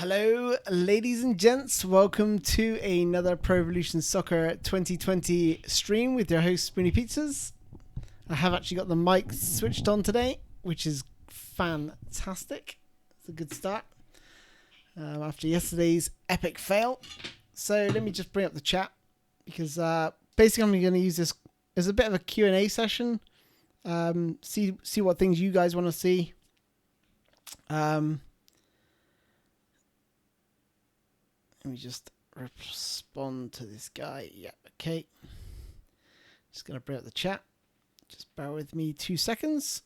Hello, ladies and gents. Welcome to another Pro Evolution Soccer 2020 stream with your host, SpoonyPizzas. I have actually got the mic switched on today, which is fantastic. It's a good start after yesterday's epic fail. So let me just bring up the chat because basically I'm going to use this as a bit of a Q&A session. See what things you guys want to see. Let me just respond to this guy. Yeah, okay. Just going to bring up the chat. Just bear with me 2 seconds.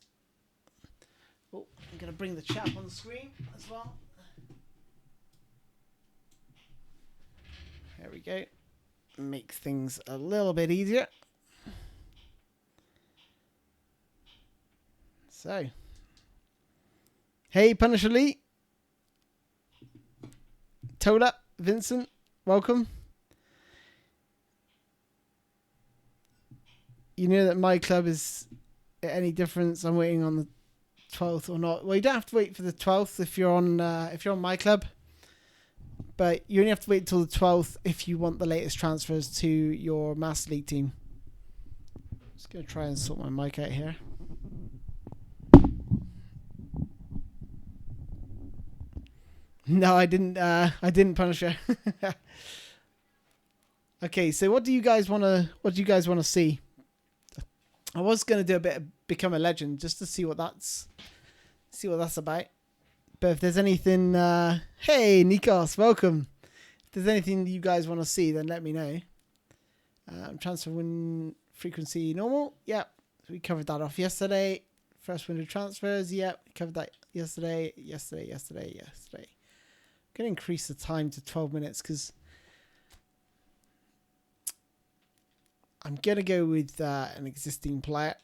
Oh, I'm going to bring the chat on the screen as well. There we go. Makes things a little bit easier. So. Hey, Punisher Lee. Tola. Vincent, welcome. You know that my club is any difference. I'm waiting on the 12th or not. Well, you don't have to wait for the 12th if you're on my club, but you only have to wait until the 12th if you want the latest transfers to your Master League team. Just gonna try and sort my mic out here. No, I didn't punish her. Okay, so what do you guys want to see? I was going to do a bit of Become a Legend just to see what that's about. But if there's anything hey Nikos, welcome. If there's anything you guys want to see, then let me know. Transfer win frequency normal. Yep. So we covered that off yesterday. First window transfers, yep, we covered that yesterday. Going to increase the time to 12 minutes because I'm going to go with an existing player.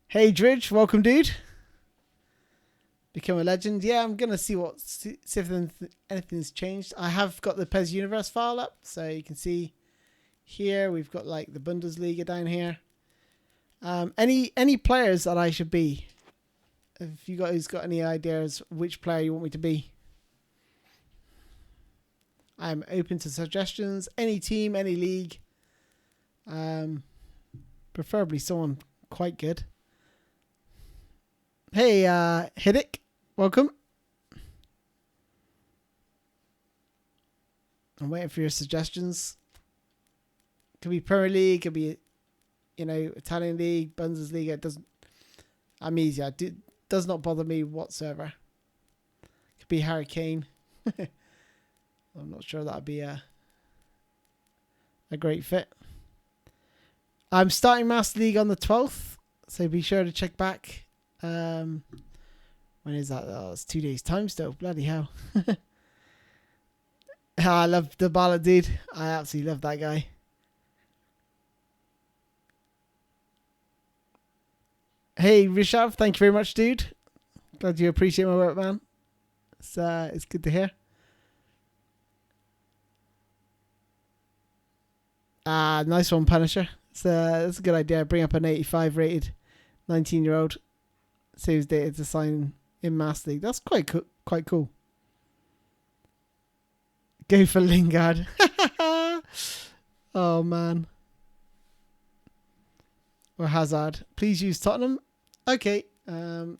Hey, Dridge. Welcome, dude. Become a legend. Yeah, I'm going to see if anything's changed. I have got the PES Universe file up, so you can see here we've got like the Bundesliga down here. Any players that I should be? If you guys got any ideas which player you want me to be, I'm open to suggestions. Any team, any league. Preferably someone quite good. Hey, Hiddick, welcome. I'm waiting for your suggestions. Could be Premier League, could be, Italian League, Bundesliga. It doesn't. I'm easy. Does not bother me whatsoever. Could be Harry Kane. I'm not sure that'd be a great fit. I'm starting Master League on the 12th, so be sure to check back. When is that? Oh, it's 2 days time still. Bloody hell. I love the ballad, dude. I absolutely love that guy. Hey, Rishav, thank you very much, dude. Glad you appreciate my work, man. It's good to hear. Nice one, Punisher. That's a good idea. Bring up an 85 rated 19-year-old. Saves data to sign in Master League. That's quite cool. Go for Lingard. Oh, man. Or Hazard. Please use Tottenham. Okay. Well,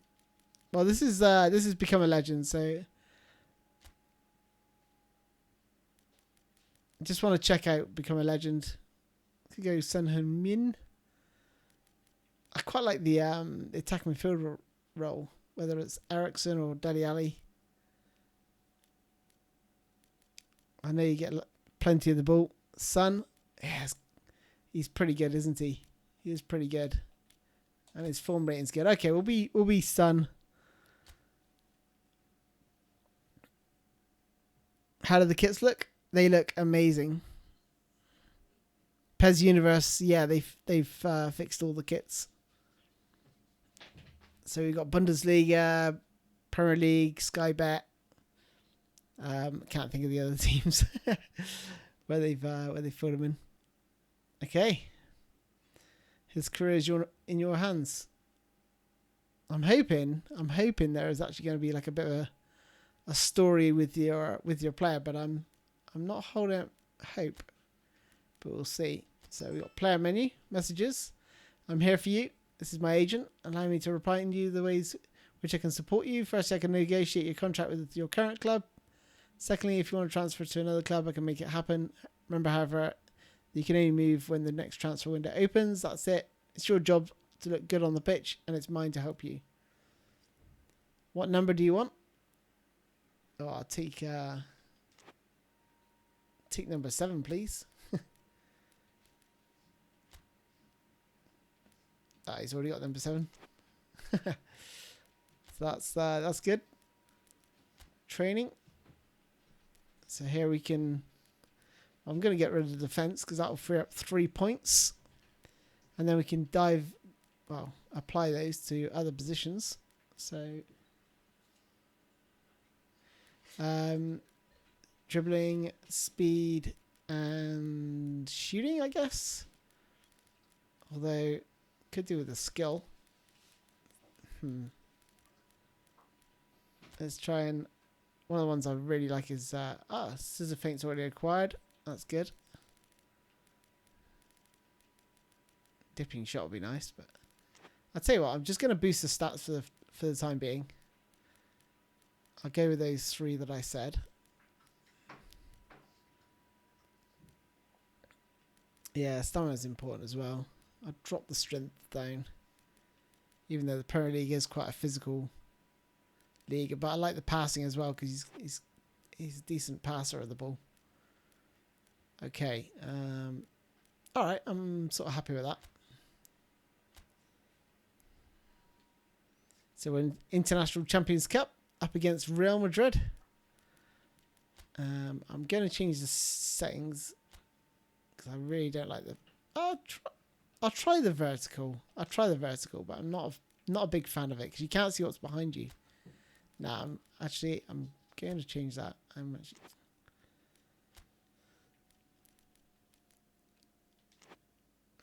this is Become a Legend, so I just want to check out Become a Legend. Could go Son Heung-min. I quite like the attack midfield role, whether it's Ericsson or Dele Alli. I know you get plenty of the ball. Son, yes, he's pretty good, isn't he? He is pretty good. And his form rating's good. Okay, we'll be Son. How do the kits look? They look amazing. PES Universe, yeah, they've fixed all the kits. So we've got Bundesliga, Premier League, Sky Bet. Can't think of the other teams where they've filled them in. Okay. His career is in your hands. I'm hoping there is actually going to be like a bit of a story with your player, but I'm not holding out hope, but we'll see. So we got player menu, messages. I'm here for you. This is my agent. Allow me to reply to you the ways which I can support you. First, I can negotiate your contract with your current club. Secondly, if you want to transfer to another club, I can make it happen. Remember, however, you can only move when the next transfer window opens. That's it. It's your job to look good on the pitch, and it's mine to help you. What number do you want? Oh, I'll take number 7, please. He's already got number 7. So that's good. Training. So here we can. I'm going to get rid of the defense because that will free up 3 points, and then we can apply those to other positions. So, dribbling, speed, and shooting, I guess. Although, could do with a skill. Let's try and. One of the ones I really like is Scissor Feint's already acquired. That's good. Dipping shot would be nice, but I'll tell you what. I'm just going to boost the stats for the time being. I'll go with those 3 that I said. Yeah, stamina is important as well. I'll drop the strength down, even though the Premier League is quite a physical league, but I like the passing as well because he's a decent passer of the ball. Okay, all right, I'm sort of happy with that. So we're in International Champions Cup up against Real Madrid. I'm going to change the settings because I really don't like the. I'll try the vertical. But I'm not a big fan of it because you can't see what's behind you. Nah, I'm going to change that. And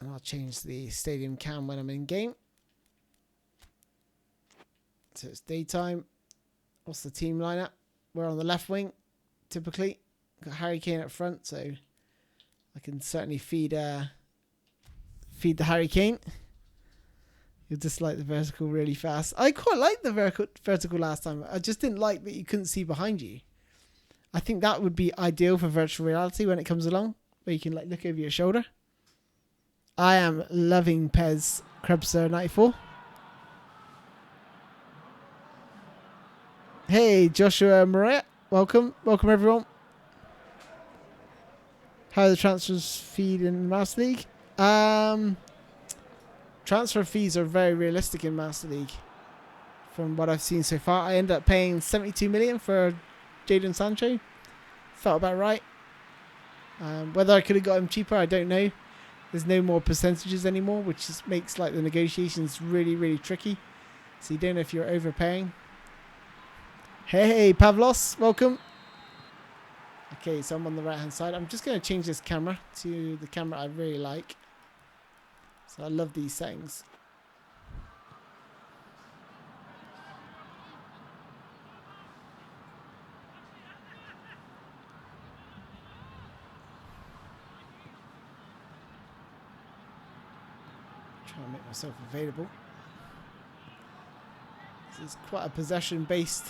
I'll change the stadium cam when I'm in game. So it's daytime. What's the team lineup? We're on the left wing, typically. Got Harry Kane up front, so I can certainly feed the Harry Kane. You'll just like the vertical really fast. I quite liked the vertical last time. I just didn't like that you couldn't see behind you. I think that would be ideal for virtual reality when it comes along, where you can like look over your shoulder. I am loving PES Krebser 94. Hey, Joshua Maria. Welcome everyone. How are the transfers feed in Master League? Transfer fees are very realistic in Master League. From what I've seen so far, I ended up paying 72 million for Jadon Sancho. Felt about right. Whether I could have got him cheaper, I don't know. There's no more percentages anymore, which just makes like the negotiations really, really tricky. So you don't know if you're overpaying. Hey, Pavlos, welcome. Okay, so I'm on the right hand side. I'm just going to change this camera to the camera I really like. So I love these settings. Try and make myself available. This is quite a possession-based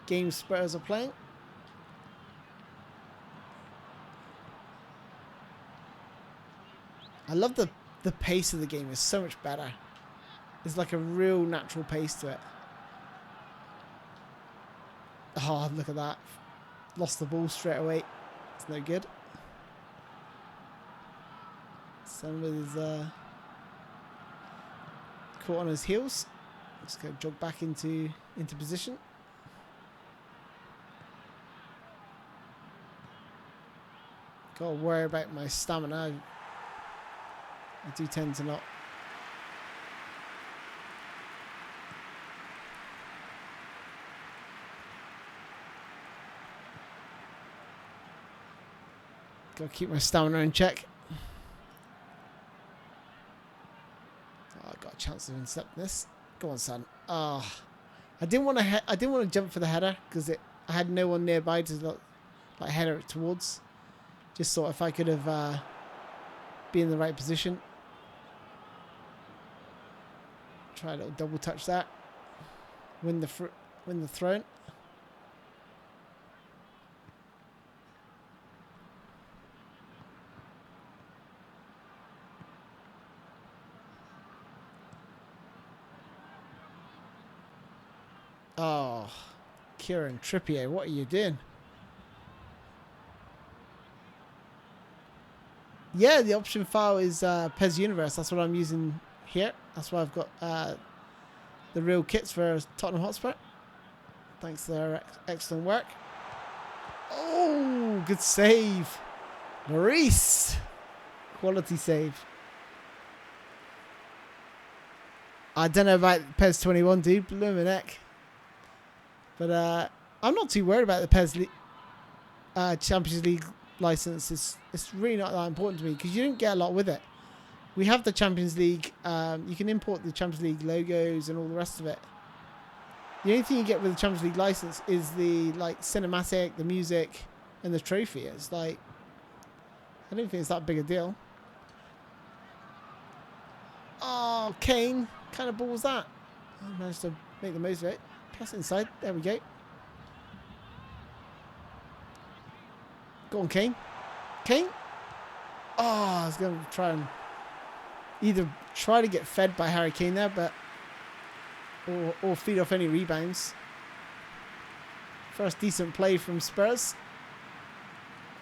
game Spurs are playing. I love the pace of the game is so much better. There's like a real natural pace to it. Oh, look at that. Lost the ball straight away. It's no good. Son with his caught on his heels. Just going to jog back into position. Gotta worry about my stamina. I do tend to not. Gotta keep my stamina in check. Oh, I got a chance to intercept this. Go on, son. Oh, I didn't want to. I didn't want to jump for the header because I had no one nearby to like header it towards. Just thought if I could have be in the right position. Try a little double touch that. Win the throw. Oh, Kieran Trippier, what are you doing? Yeah, the option file is PES Universe. That's what I'm using here. That's why I've got the real kits for Tottenham Hotspur. Thanks to their excellent work. Oh, good save. Maurice. Quality save. I don't know about PES 21, dude. Blooming heck. But I'm not too worried about the PES Champions League license. It's really not that important to me because you don't get a lot with it. We have the Champions League. You can import the Champions League logos and all the rest of it. The only thing you get with the Champions League license is the like cinematic, the music, and the trophy. It's like I don't think it's that big a deal. Oh, Kane, what kind of ball was that? I managed to make the most of it. Pass it inside. There we go. Go on, Kane. Kane. Oh, I was going to try and either try to get fed by Harry Kane there, but or feed off any rebounds. First decent play from Spurs.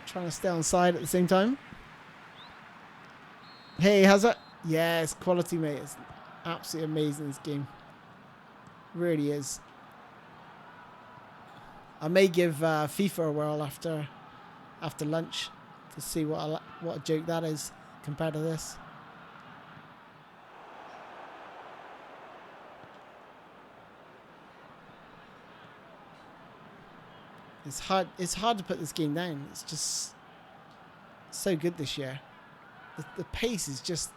Trying to stay on side at the same time. Hey, how's that? Yeah, it's quality, mate. It's absolutely amazing, this game. Really is. I may give FIFA a whirl after lunch to see what a joke that is compared to this. It's hard to put this game down. It's just so good this year. The pace is just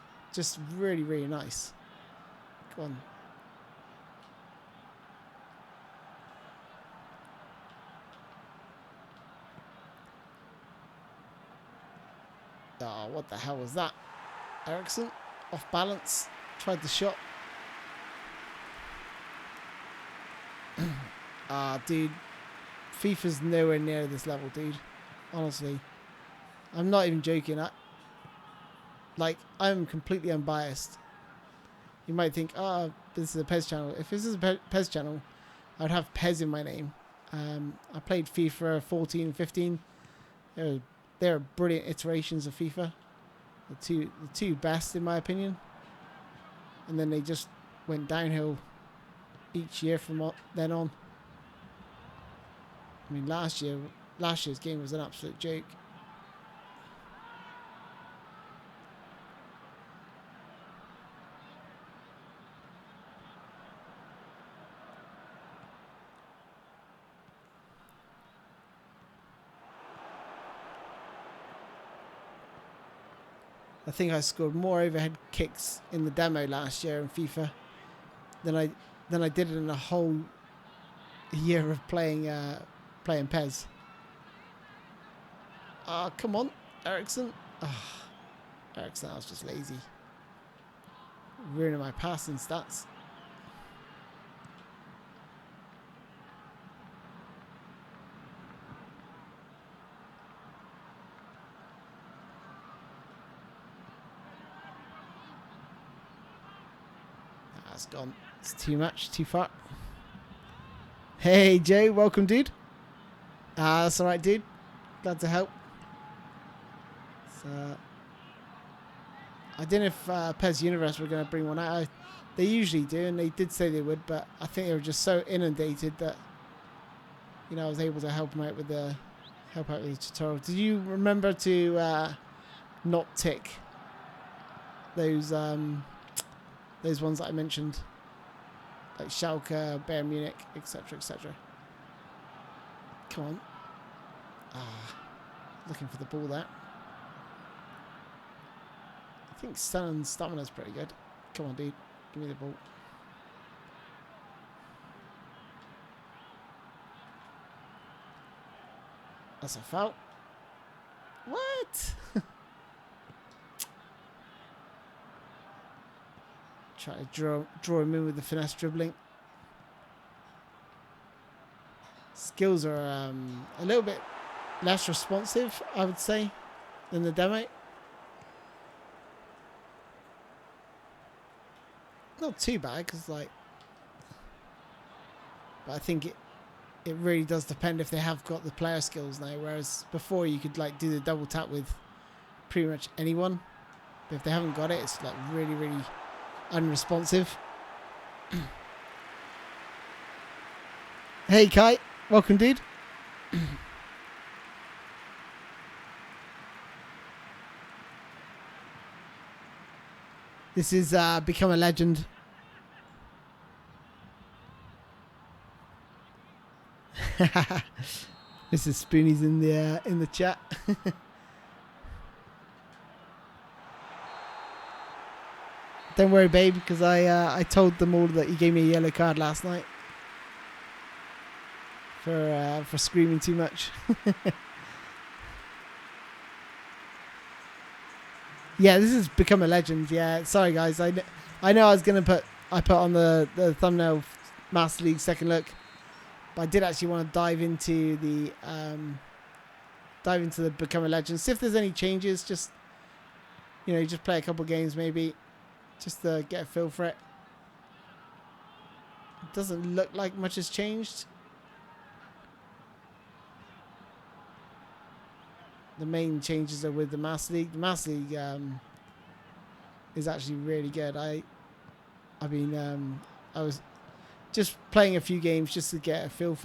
really, really nice. Go on. Oh, what the hell was that? Ericsson, off balance, tried the shot. Dude, FIFA's nowhere near this level, dude. Honestly, I'm not even joking. I'm completely unbiased. You might think, this is a PES channel. If this is a PES channel, I'd have PES in my name. I played FIFA 14 and 15. They're brilliant iterations of FIFA. The two best, in my opinion. And then they just went downhill each year from then on. I mean, last year's game was an absolute joke. I think I scored more overhead kicks in the demo last year in FIFA than I did in a whole year of playing PES. Come on, Ericsson. Ericsson, I was just lazy. Ruining my passing stats. It's gone. It's too much, too far. Hey, Joe. Welcome, dude. That's alright, dude. Glad to help. So, I don't know if PES Universe were going to bring one out. They usually do, and they did say they would, but I think they were just so inundated that, I was able to help them out with the tutorial. Did you remember to not tick those ones that I mentioned, like Schalke, Bayern Munich, etc., etc.? Come on. Looking for the ball there. I think Stamina's pretty good. Come on, dude. Give me the ball. That's a foul. What? Try to draw him in with the finesse dribbling. Skills are a little bit less responsive, I would say, than the demo. Not too bad, because like, but I think it really does depend if they have got the player skills now. Whereas before you could like do the double tap with pretty much anyone, but if they haven't got it, it's like really, really unresponsive. Hey Kai, welcome dude. This is Become a Legend. This is Spoony's in the chat. Don't worry, babe, because I told them all that you gave me a yellow card last night for screaming too much. Yeah, this has become a legend. Yeah, sorry guys. I know I was gonna put on the thumbnail Master League second look, but I did actually want to dive into the Become a Legend. See if there's any changes. Just just play a couple games maybe, just to get a feel for it. It doesn't look like much has changed. The main changes are with the Master League. The Master League is actually really good. I was just playing a few games just to get a feel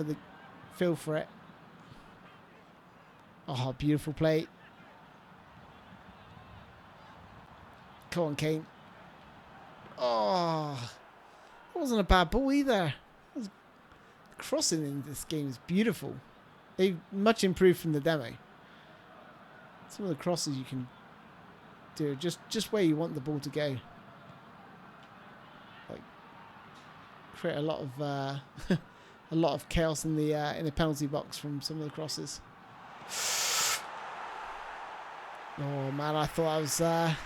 for it. Oh, beautiful play. Come on, Kane. Oh, that wasn't a bad ball either. Crossing in this game is beautiful. They much improved from the demo. Some of the crosses you can do just where you want the ball to go. Like create a lot of chaos in the penalty box from some of the crosses. Oh man, I thought I was a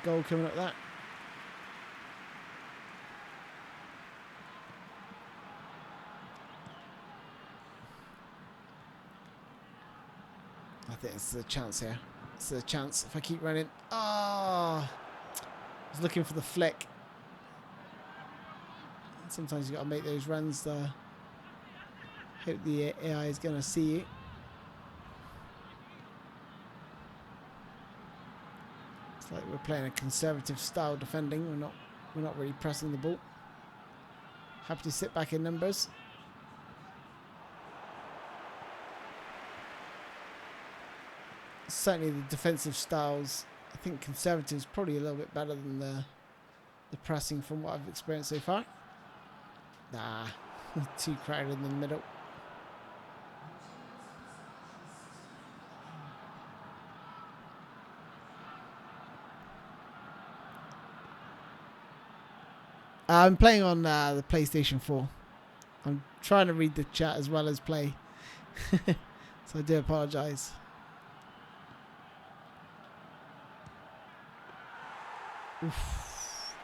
goal coming up that. I think it's a chance here. It's a chance if I keep running. Oh, I was looking for the flick. Sometimes you got to make those runs. Hope the AI is going to see you. It's like we're playing a conservative style defending. We're not really pressing the ball. Happy to sit back in numbers. Certainly the defensive styles, I think conservative's probably a little bit better than the pressing from what I've experienced so far. Nah, too crowded in the middle. I'm playing on the PlayStation 4. I'm trying to read the chat as well as play. So I do apologise. Oof.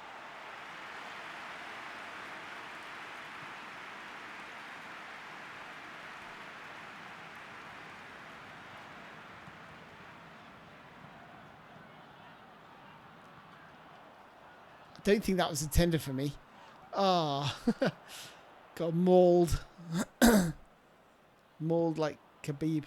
I don't think that was intended for me. Oh, got mauled. Mauled like Khabib.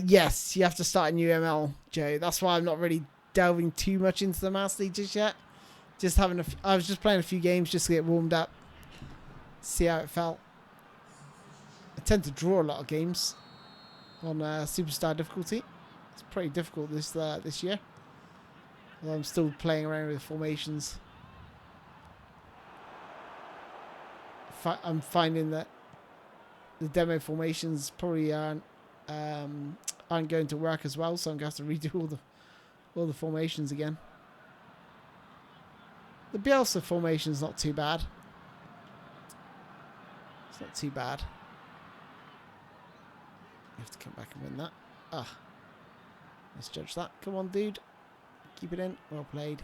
Yes, you have to start a new ML, Joe. That's why I'm not really delving too much into the Master League just yet. Just having I was just playing a few games just to get warmed up, see how it felt. I tend to draw a lot of games on Superstar difficulty. It's pretty difficult this year. Although I'm still playing around with formations. I'm finding that the demo formations probably aren't going to work as well, so I'm going to have to redo all the formations again. The Bielsa formation is not too bad. It's not too bad. You have to come back and win that. Ah. Let's judge that. Come on, dude. Keep it in. Well played.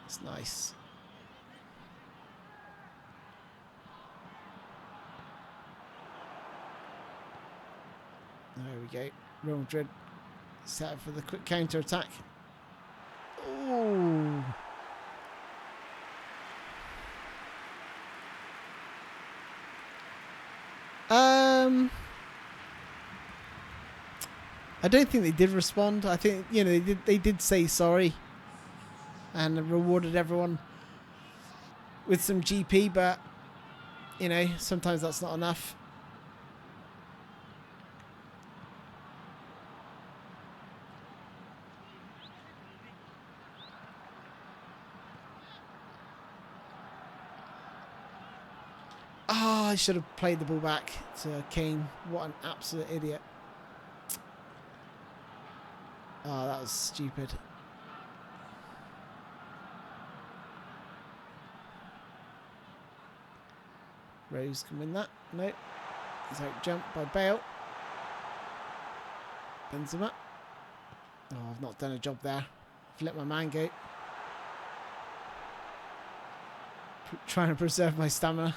That's nice. There we go. Real Madrid set up for the quick counter attack. Oh. I don't think they did respond. I think, you know, they did say sorry and rewarded everyone with some GP, but you know, sometimes that's not enough. Oh, I should have played the ball back to Kane. What an absolute idiot. Oh, that was stupid. Rose can win that. No. He's out jumped by Bale. Benzema. Oh, I've not done a job there. I've let my man go. Trying to preserve my stamina.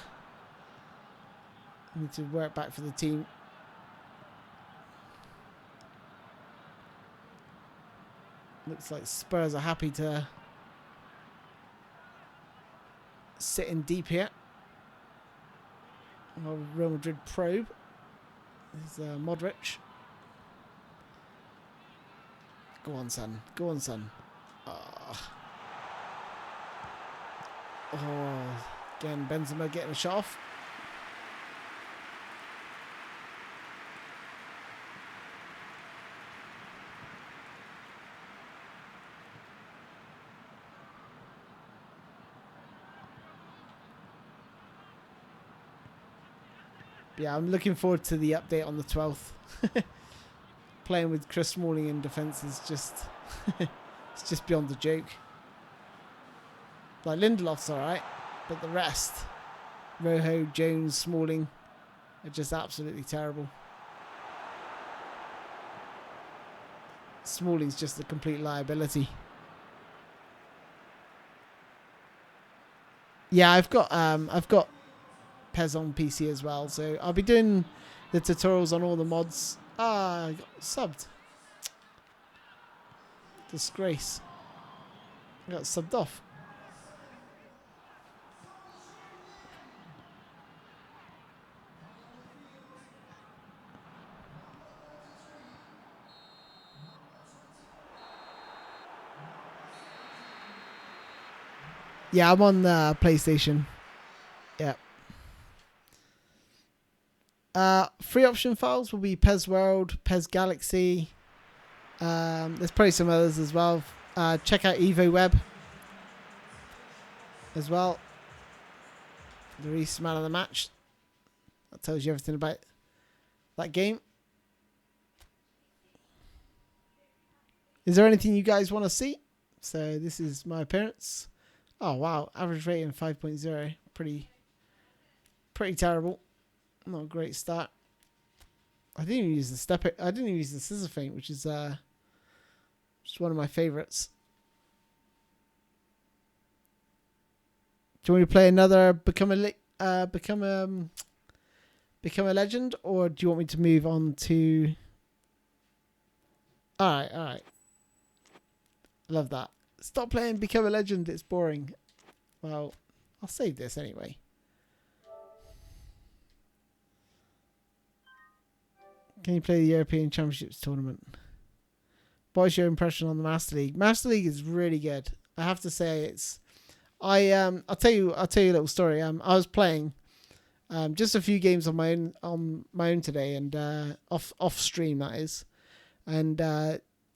I need to work back for the team. Looks like Spurs are happy to sit in deep here. Real Madrid probe. There's Modric. Go on, son. Go on, son. Oh, again, Benzema getting a shot off. Yeah, I'm looking forward to the update on the 12th. Playing with Chris Smalling in defence is just... it's just beyond the joke. Like, Lindelof's alright, but the rest... Rojo, Jones, Smalling... are just absolutely terrible. Smalling's just a complete liability. Yeah, I've got PES on PC as well, so I'll be doing the tutorials on all the mods. Ah, I got subbed. Disgrace. I got subbed off. Yeah, I'm on PlayStation. Yeah. Free option files will be PES World, PES Galaxy. There's probably some others as well. Check out Evo Web as well. The Reese man of the match. That tells you everything about that game. Is there anything you guys want to see? So this is my appearance. Oh wow, average rating 5.0. Pretty terrible. Not a great start. I didn't even use the step. I didn't even use the scissor feint, which is just one of my favorites. Do you want me to play another become a legend, or do you want me to move on to? All right. Love that. Stop playing Become a Legend. It's boring. Well, I'll save this anyway. Can you play the European Championships tournament? What's your impression on the Master League? Master League is really good. I have to say it's. I'll tell you a little story. I was playing just a few games on my own today, and off stream that is, and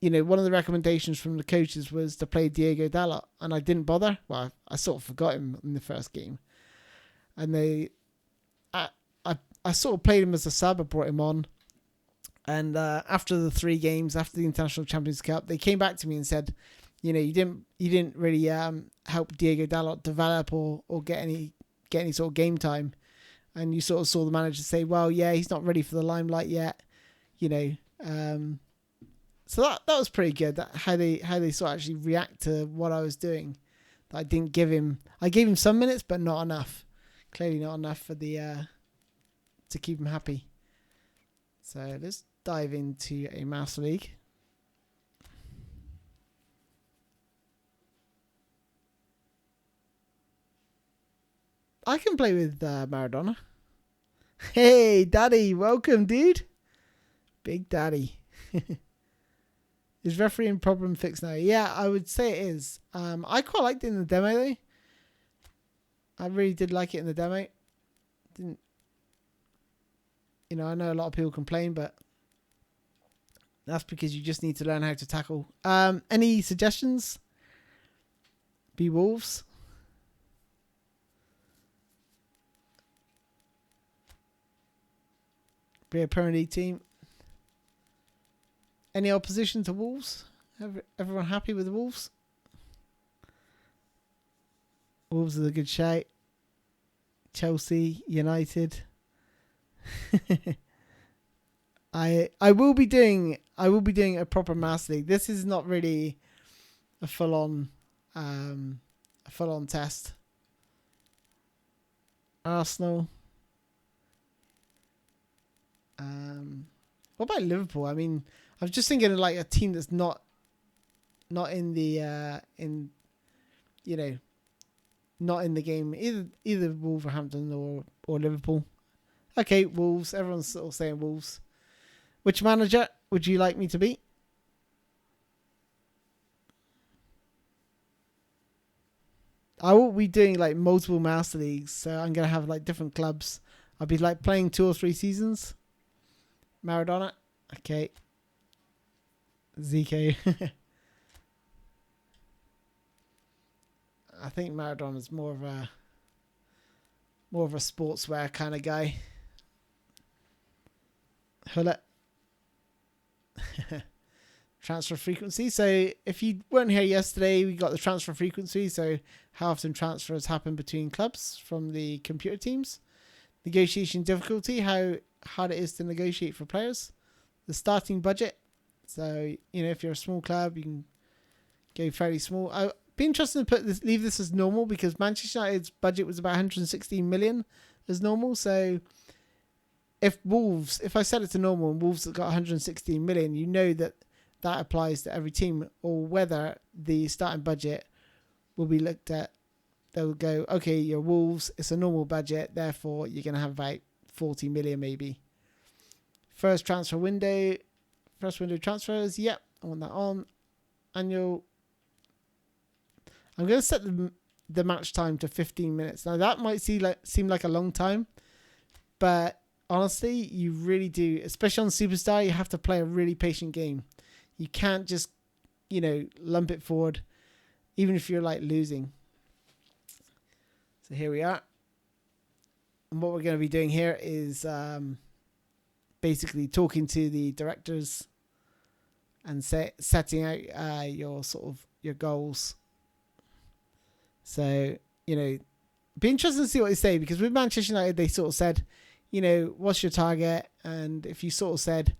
you know, one of the recommendations from the coaches was to play Diego Dalot, and I didn't bother. Well, I sort of forgot him in the first game, and I sort of played him as a sub. I brought him on. And after the 3 games, after the International Champions Cup, they came back to me and said, you didn't really help Diego Dalot develop or get any sort of game time. And you sort of saw the manager say, well, yeah, he's not ready for the limelight yet, So that was pretty good. That how they sort of actually react to what I was doing. That I didn't give him. I gave him some minutes, but not enough. Clearly not enough for the to keep him happy. So let's dive into a Master League. I can play with Maradona. Hey, Daddy, welcome, dude. Big Daddy. Is refereeing problem fixed now? Yeah, I would say it is. I quite liked it in the demo though. I really did like it in the demo. Didn't, I know a lot of people complain, but that's because you just need to learn how to tackle. Any suggestions? Be Wolves. Be a Premier League team. Any opposition to Wolves? Everyone happy with the Wolves? Wolves are a good shout. Chelsea, United. I will be doing a proper Master League. This is not really a full on test. Arsenal. What about Liverpool? I mean, I was just thinking of like a team that's not in the not in the game, either Wolverhampton or Liverpool. Okay, Wolves. Everyone's sort of saying Wolves. Which manager would you like me to be? I will be doing like multiple Master Leagues, so I'm gonna have like different clubs. I'll be like playing 2 or 3 seasons. Maradona. Okay. Zico. I think Maradona's more of a sportswear kind of guy. Hullet. Transfer frequency. So if you weren't here yesterday, we got the transfer frequency. So how often transfers happen between clubs from the computer teams. Negotiation difficulty, how hard it is to negotiate for players. The starting budget. So, if you're a small club, you can go fairly small. I'd be interested to leave this as normal because Manchester United's budget was about 116 million as normal. So if I set it to normal and Wolves have got 116 million, you know that applies to every team, or whether the starting budget will be looked at. They'll go, okay, you're Wolves, it's a normal budget, therefore you're going to have about 40 million maybe. First window transfers, yep, I want that on. Annual. I'm going to set the match time to 15 minutes. Now that might seem like a long time, but honestly, you really do, especially on Superstar, you have to play a really patient game. You can't just, lump it forward, even if you're like losing. So here we are. And what we're going to be doing here is basically talking to the directors and setting out your goals. So, be interesting to see what they say, because with Manchester United, they sort of said, what's your target? And if you sort of said,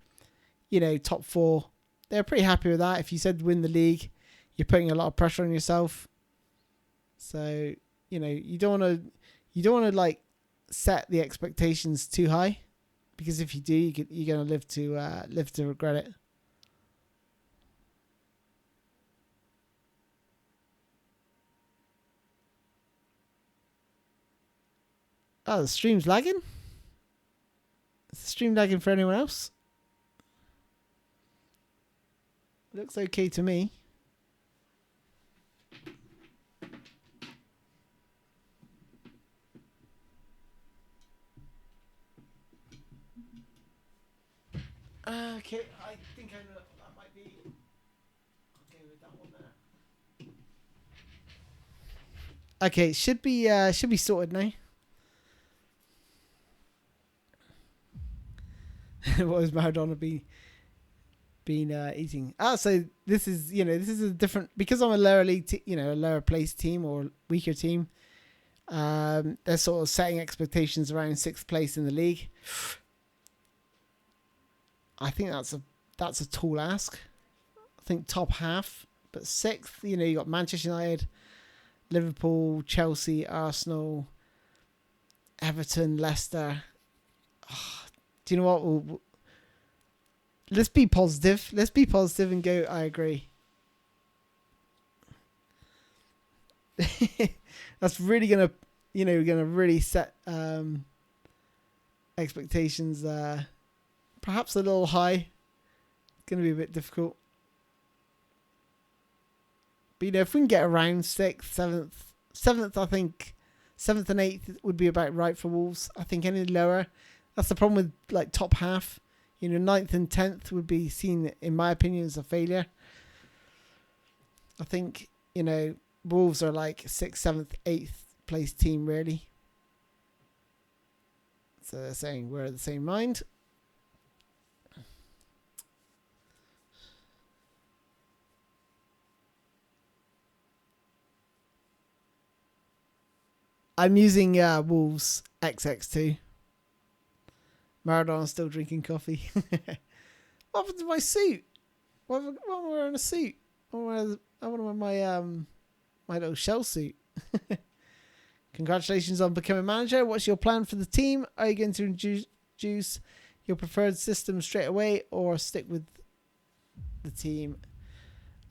top 4, they're pretty happy with that. If you said win the league, you're putting a lot of pressure on yourself. So, you don't want to like set the expectations too high, because if you do, you're going to live to regret it. Oh, the stream's lagging? Is the stream lagging for anyone else? Looks okay to me. Okay, I think I know that might be. Okay, with that one there. Okay, should be sorted now. What has Maradona been eating? So this is a different, because I'm a lower league, a lower place team or weaker team. They're sort of setting expectations around 6th place in the league. I think that's a tall ask. I think top half, but 6th. You got Manchester United, Liverpool, Chelsea, Arsenal, Everton, Leicester. Oh, do you know what? Let's be positive. Let's be positive and go, I agree. That's really gonna really set expectations perhaps a little high. It's gonna be a bit difficult. But if we can get around 6th, 7th, I think 7th and 8th would be about right for Wolves. I think any lower, that's the problem with like top half. 9th and 10th would be seen, in my opinion, as a failure. I think, Wolves are like 6th, 7th, 8th place team, really. So they're saying we're of the same mind. I'm using Wolves XX2. Maradona's still drinking coffee. What happened to my suit? Why am I wearing a suit? I want to wear my little shell suit. Congratulations on becoming manager. What's your plan for the team? Are you going to introduce your preferred system straight away or stick with the team?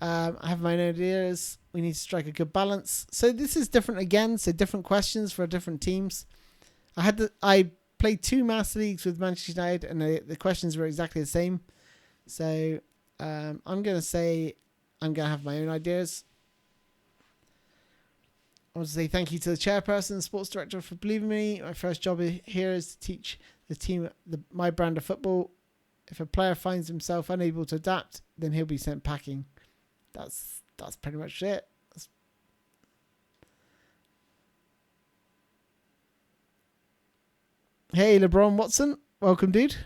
I have my own ideas. We need to strike a good balance. So this is different again. So different questions for different teams. I played 2 Master Leagues with Manchester United, and the questions were exactly the same. So I'm going to say I'm going to have my own ideas. I want to say thank you to the chairperson and sports director for believing in me. My first job here is to teach the team my brand of football. If a player finds himself unable to adapt, then he'll be sent packing. That's pretty much it. Hey, LeBron Watson. Welcome, dude.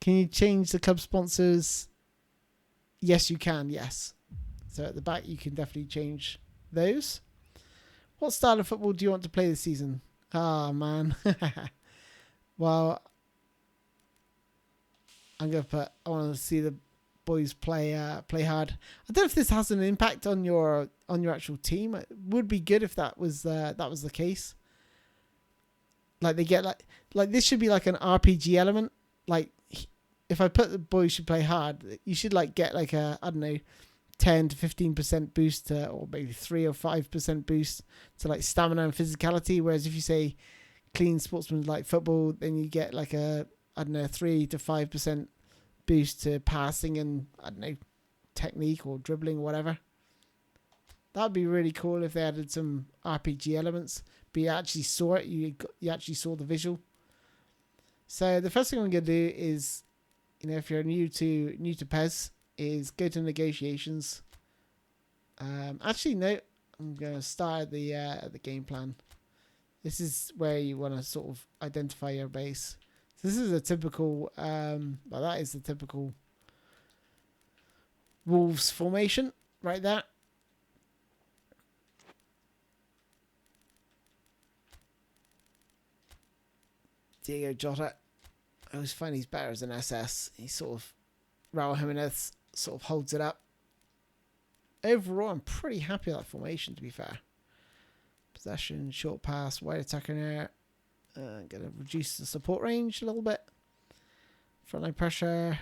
Can you change the club sponsors? Yes, you can. Yes. So at the back, you can definitely change those. What style of football do you want to play this season? Oh, man. Well, I want to see the boys play hard. I don't know if this has an impact on your actual team. It would be good if that was the case. Like they get like this should be like an RPG element. Like if I put the boys should play hard, you should like get like a, I don't know, 10 to 15% boost to, or maybe 3 or 5% boost to like stamina and physicality. Whereas if you say clean sportsman like football, then you get like a, I don't know, 3 to 5% boost to passing and, I don't know, technique or dribbling or whatever. That would be really cool if they added some RPG elements, but you actually saw it. You actually saw the visual. So the first thing I'm going to do is, if you're new to PES, is go to negotiations. Actually, no, I'm going to start the game plan. This is where you want to sort of identify your base. So this is a typical, that is the typical Wolves formation right there. Diego Jota. I always find he's better as an SS. He sort of, Raul Jimenez sort of holds it up. Overall, I'm pretty happy with that formation, to be fair. Possession, short pass, wide attacker there. Going to reduce the support range a little bit. Frontline pressure.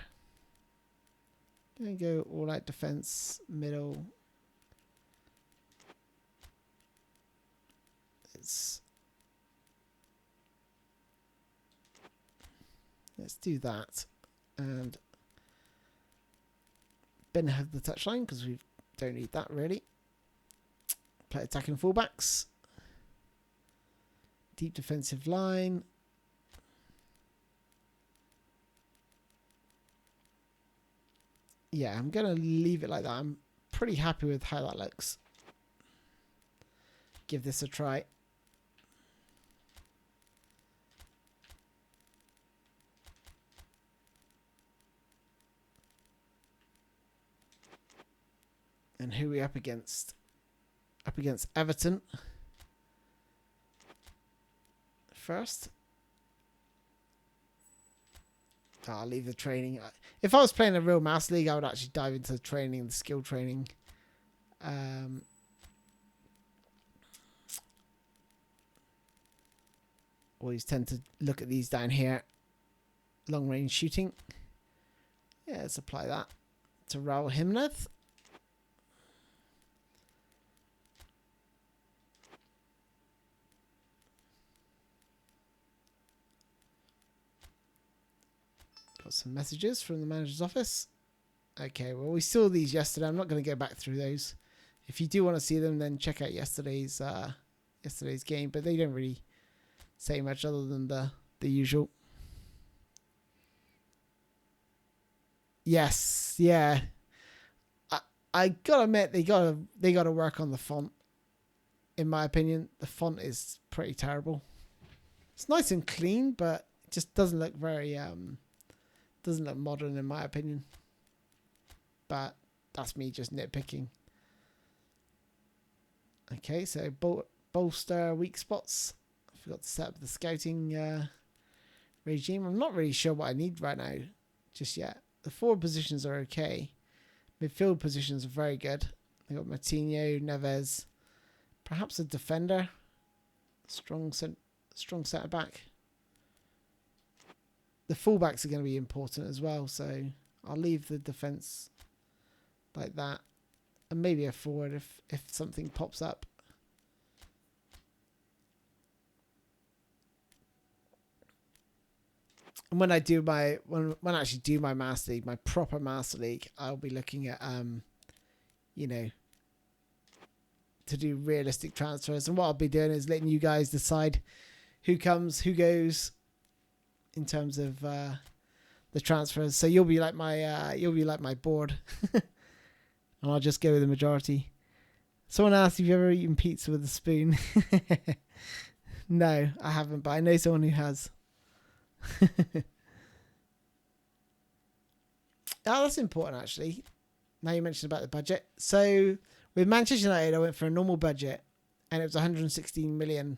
Going to go all out defense, middle. Let's do that. And Ben have the touchline because we don't need that really. Play attacking fullbacks. Deep defensive line. Yeah, I'm going to leave it like that. I'm pretty happy with how that looks. Give this a try. And who are we up against? Up against Everton. First. Oh, I'll leave the training. If I was playing a real Master League, I would actually dive into the training, the skill training. Always tend to look at these down here. Long range shooting. Yeah, let's apply that to Raul Jimenez. Got some messages from the manager's office. Okay, well, we saw these yesterday. I'm not going to go back through those. If you do want to see them, then check out yesterday's game. But they don't really say much other than the usual. Yes, yeah. I gotta admit they gotta work on the font. In my opinion, the font is pretty terrible. It's nice and clean, but it just doesn't look very doesn't look modern in my opinion. But that's me just nitpicking. Okay, so bolster weak spots. I forgot to set up the scouting regime. I'm not really sure what I need right now just yet. The forward positions are okay. Midfield positions are very good. I got Martinho, Neves, perhaps a defender, strong centre back. The fullbacks are going to be important as well, so I'll leave the defence like that, and maybe a forward if something pops up. And when I do my when I actually do my Master League, my proper Master League, I'll be looking at you know, to do realistic transfers. And what I'll be doing is letting you guys decide who comes, who goes in terms of the transfers. So you'll be like my board. And I'll just go with the majority. Someone asked if you've ever eaten pizza with a spoon. No, I haven't, but I know someone who has. Oh, that's important actually. Now you mentioned about the budget. So with Manchester United, I went for a normal budget and it was 116 million.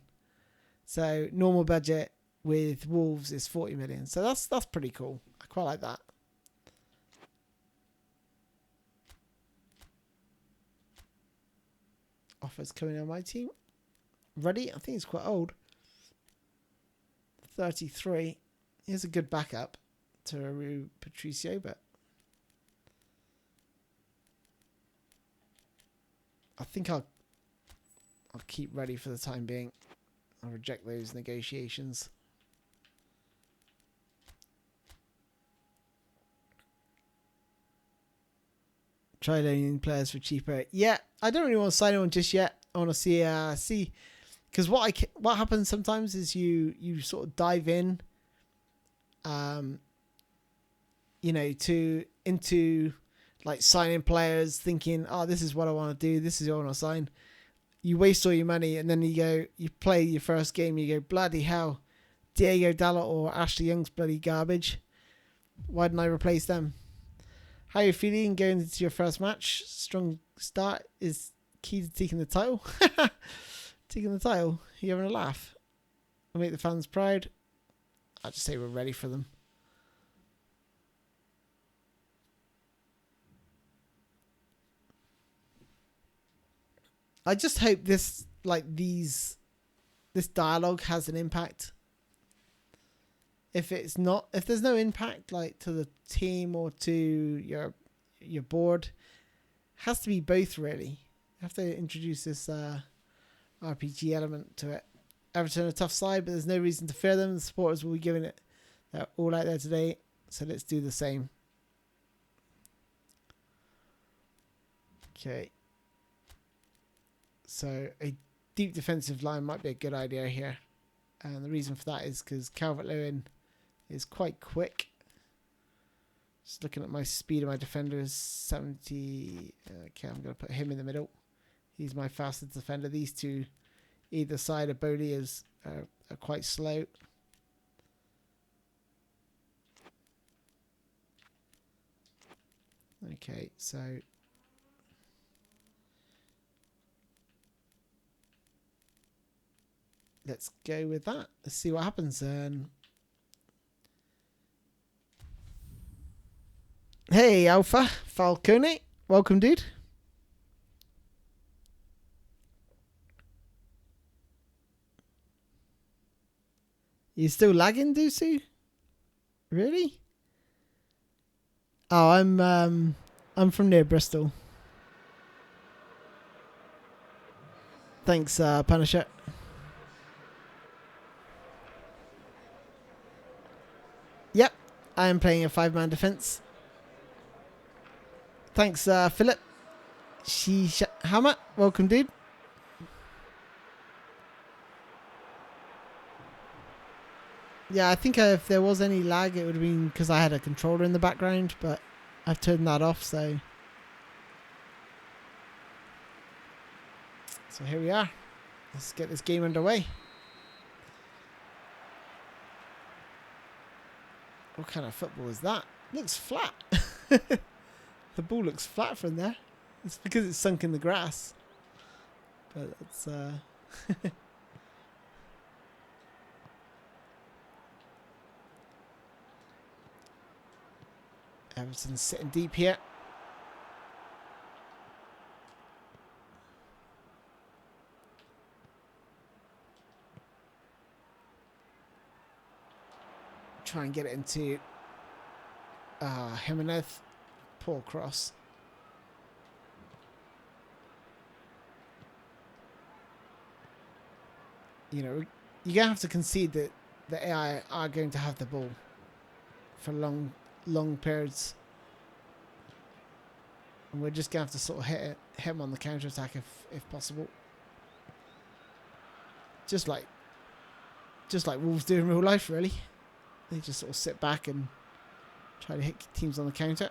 So normal budget with Wolves is 40 million. So that's pretty cool. I quite like that. Offers coming on my team. Ruddy, I think he's quite old. 33. Here's a good backup to Rui Patricio, but I think I'll keep Ruddy for the time being. I'll reject those negotiations. Try loaning players for cheaper. Yeah, I don't really want to sign anyone just yet. I want to see because what happens sometimes is you sort of dive in, you know, into like signing players, thinking, oh, this is what I want to do, this is what I want to sign. You waste all your money, and then you play your first game, you go, bloody hell, Diego Dalot or Ashley Young's bloody garbage. Why didn't I replace them? How are you feeling going into your first match? Strong start is key to taking the title. Taking the title. You having a laugh? I'll make the fans proud. I'll just say we're ready for them. I just hope this dialogue has an impact. If there's no impact like to the team or to your board, it has to be both really. You have to introduce this RPG element to it. Everton are a tough side, but there's no reason to fear them. The supporters will be giving it their all out there today, so let's do the same. Okay. So a deep defensive line might be a good idea here. And the reason for that is because Calvert-Lewin is quite quick. Just looking at my speed of my defenders, 70. Okay, I'm going to put him in the middle. He's my fastest defender. These two, either side of Bodie, are quite slow. Okay, so let's go with that. Let's see what happens. Hey, Alpha Falcone. Welcome, dude. You still lagging, Dusu? Really? Oh, I'm from near Bristol. Thanks, Punisher. Yep, I am playing a 5-man defense. Thanks, Philip. Hammer, welcome, dude. Yeah, I think if there was any lag, it would have been because I had a controller in the background, but I've turned that off, so here we are. Let's get this game underway. What kind of football is that? Looks flat. The ball looks flat from there. It's because it's sunk in the grass. But it's Everton's sitting deep here. Try and get it into Jimenez. Poor cross. You know, you're going to have to concede that the AI are going to have the ball for long periods. And we're just going to have to sort of hit him on the counter-attack if possible. Just like Wolves do in real life, really. They just sort of sit back and try to hit teams on the counter.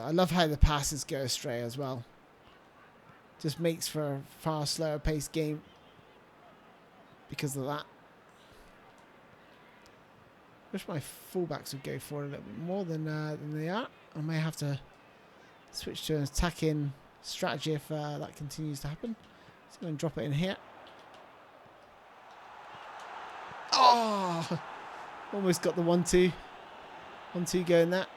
I love how the passes go astray as well. Just makes for a far slower paced game because of that. Wish my fullbacks would go for it a little bit more than they are. I may have to switch to an attacking strategy if that continues to happen. So I'm going to drop it in here. Oh! Almost got the 1-2. 1-2 going there.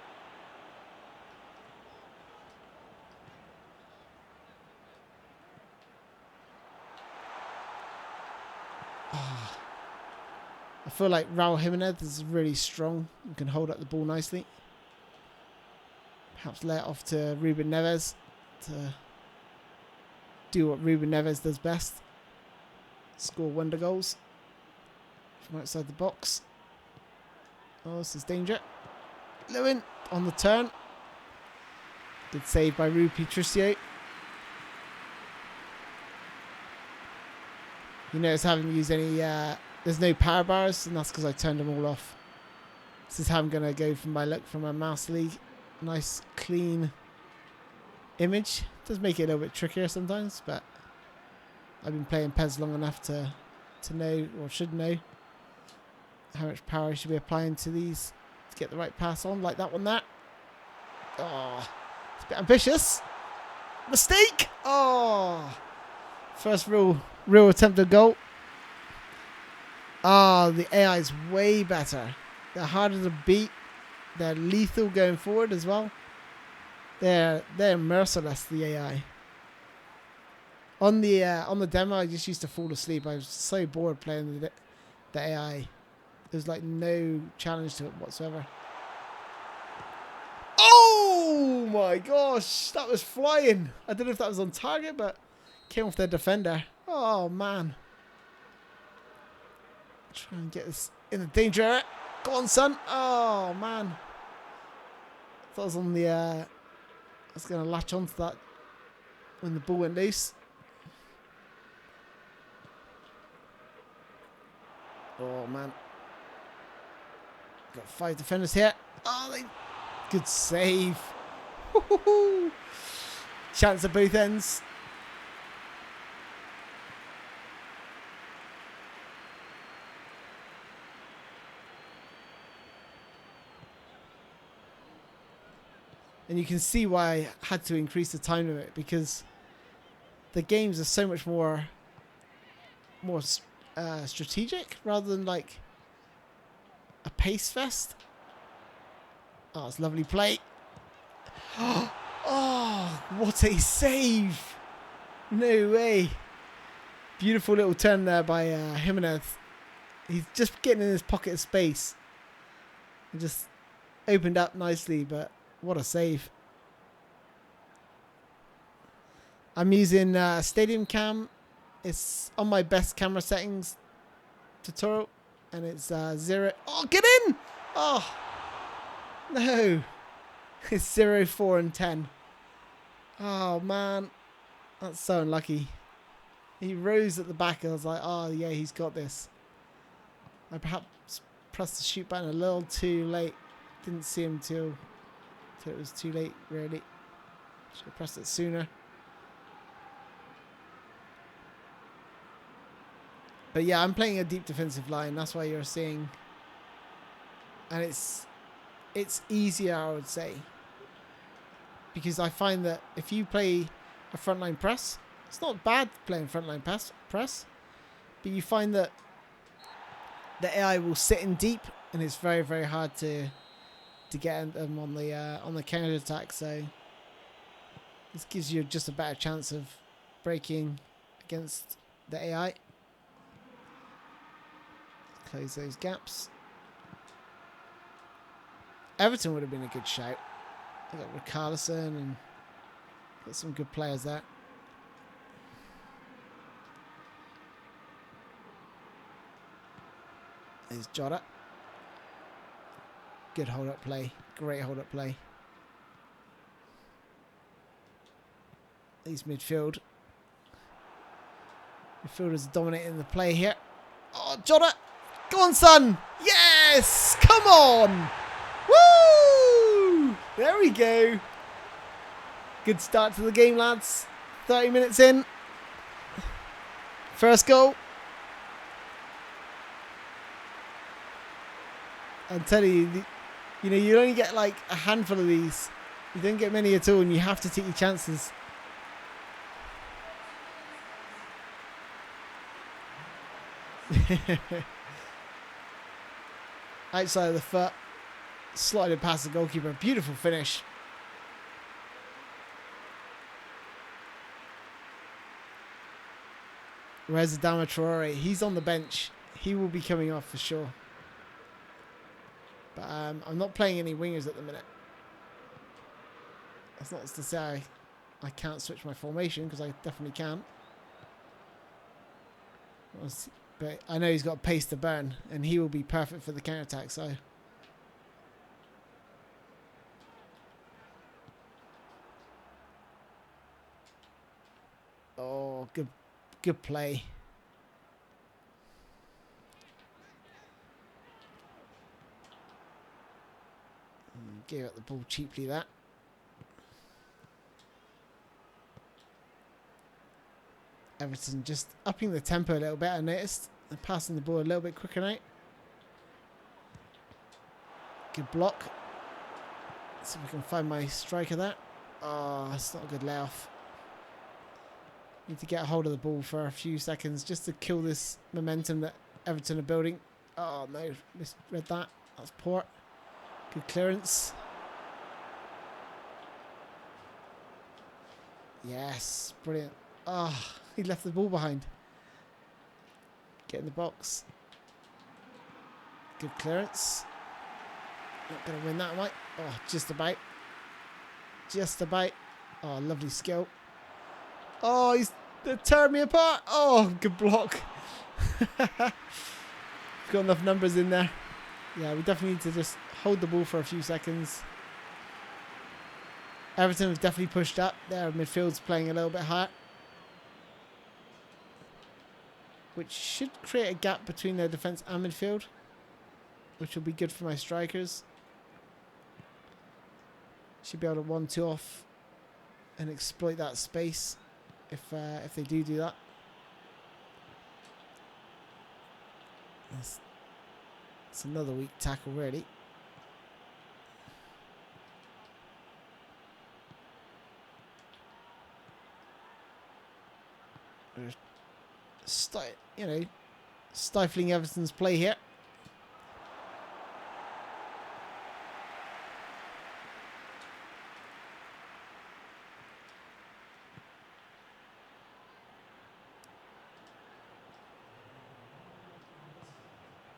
I feel like Raul Jimenez is really strong and can hold up the ball nicely. Perhaps let it off to Ruben Neves to do what Ruben Neves does best. Score wonder goals from outside the box. Oh, this is danger. Lewin on the turn. Good save by Rui Patricio. You notice I haven't used any... there's no power bars, and that's because I turned them all off. This is how I'm going to go for my look from my Mouse League. Nice, clean image. Does make it a little bit trickier sometimes, but I've been playing PES long enough to know, or should know, how much power I should be applying to these to get the right pass on, like that one there. Oh, it's a bit ambitious. Mistake! Oh, first real attempt at goal. Ah, the AI is way better. They're harder to beat. They're lethal going forward as well. They're merciless, the AI. On the demo, I just used to fall asleep. I was so bored playing the AI. There's like no challenge to it whatsoever. Oh my gosh, that was flying. I don't know if that was on target, but came off their defender. Oh man. Try and get this in the danger area. Go on, son. Oh, man. That was on the... I was going to latch onto that when the ball went loose. Oh, man. Got 5 defenders here. Oh, good save. Chance at both ends. And you can see why I had to increase the time limit, because the games are so much more strategic rather than like a pace fest. Oh, it's lovely play. Oh, what a save! No way. Beautiful little turn there by Jimenez. He's just getting in his pocket of space. And just opened up nicely, but what a save. I'm using Stadium Cam. It's on my best camera settings tutorial. And it's 0. Oh, get in! Oh, no. It's 0, 4 and 10. Oh, man. That's so unlucky. He rose at the back and I was like, oh, yeah, he's got this. I perhaps pressed the shoot button a little too late. Didn't see him till it was too late, really. Should have pressed it sooner. But yeah, I'm playing a deep defensive line. That's why you're seeing. And it's easier, I would say. Because I find that if you play a frontline press, it's not bad playing frontline press, but you find that the AI will sit in deep, and it's very, very hard to get them on the counter attack. So this gives you just a better chance of breaking against the AI. Close those gaps. Everton would have been a good shout. I got Richarlison and got some good players there. There's Jota. Good hold-up play. Great hold-up play. He's midfield. Midfielders dominating the play here. Oh, Jota! Go on, son! Yes! Come on! Woo! There we go. Good start to the game, lads. 30 minutes in. First goal. I'm telling you, you only get like a handful of these. You don't get many at all, and you have to take your chances. Outside of the foot. Slided past the goalkeeper. Beautiful finish. Where's Adama Traore? He's on the bench. He will be coming off for sure. But I'm not playing any wingers at the minute. That's not to say I can't switch my formation, because I definitely can. But I know he's got pace to burn, and he will be perfect for the counter-attack, so... Oh, good play. Gave up the ball cheaply, that. Everton just upping the tempo a little bit, I noticed. And passing the ball a little bit quicker now. Good block. Let's see if we can find my striker there. Oh, it's not a good layoff. Need to get a hold of the ball for a few seconds just to kill this momentum that Everton are building. Oh, no. Misread that. That's poor. Good clearance. Yes. Brilliant. Oh, he left the ball behind. Get in the box. Good clearance. Not going to win that, Mike. Oh, just about. Just about. Oh, lovely skill. Oh, he's tearing me apart. Oh, good block. Got enough numbers in there. Yeah, we definitely need to just hold the ball for a few seconds. Everton have definitely pushed up. Their midfield's playing a little bit higher, which should create a gap between their defence and midfield, which will be good for my strikers. Should be able to 1-2 off and exploit that space if they do that. It's another weak tackle, really. Stifling Everton's play here.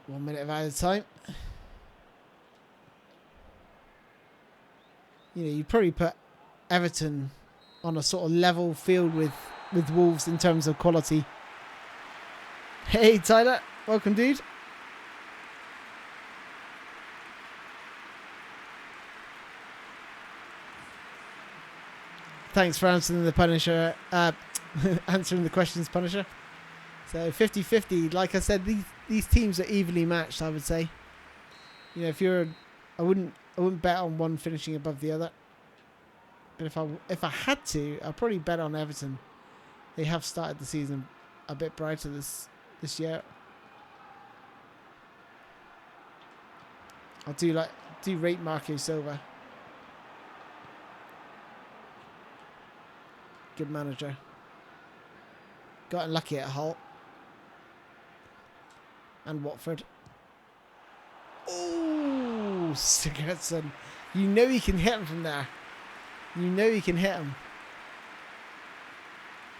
One minute of added time. You'd probably put Everton on a sort of level field with Wolves in terms of quality. Hey, Tyler. Welcome, dude. Thanks for answering the Punisher. Answering the questions, Punisher. So 50-50. Like I said, these teams are evenly matched, I would say. If you're... I wouldn't bet on one finishing above the other. But if I had to, I'd probably bet on Everton. They have started the season a bit brighter this year. I do rate Marco Silva. Good manager. Got unlucky at Hull. And Watford. Oh, Sigurdsson. You can hit him from there. You can hit him.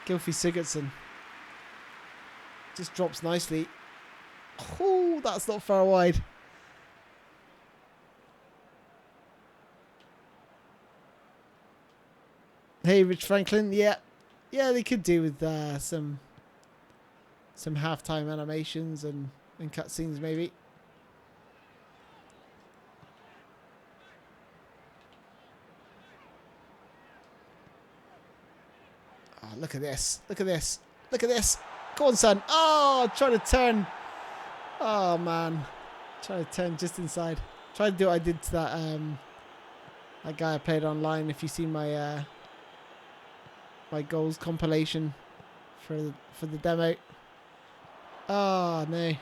Gylfi Sigurdsson. Just drops nicely. Oh, that's not far wide. Hey, Rich Franklin. Yeah, they could do with some halftime animations and cutscenes maybe. Oh, look at this. Look at this. Look at this. Go on, son. Oh, trying to turn. Oh, man. Trying to turn just inside. Try to do what I did to that guy I played online. If you see my my goals compilation for the demo. Oh, no.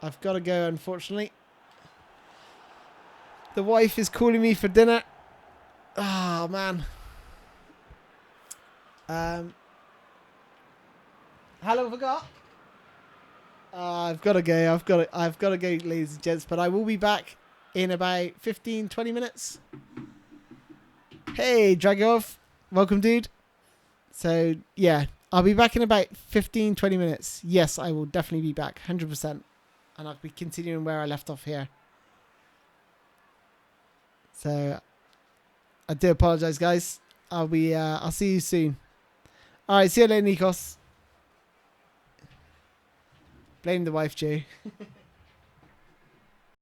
I've got to go, unfortunately. The wife is calling me for dinner. Oh, man. How long have I got? I've got to go. I've got to go, ladies and gents. But I will be back in about 15-20 minutes. Hey, Dragov. Welcome, dude. So, yeah. I'll be back in about 15-20 minutes. Yes, I will definitely be back. 100%. And I'll be continuing where I left off here. So, I do apologise, guys. I'll see you soon. Alright, see you later, Nikos. Blame the wife, Joe.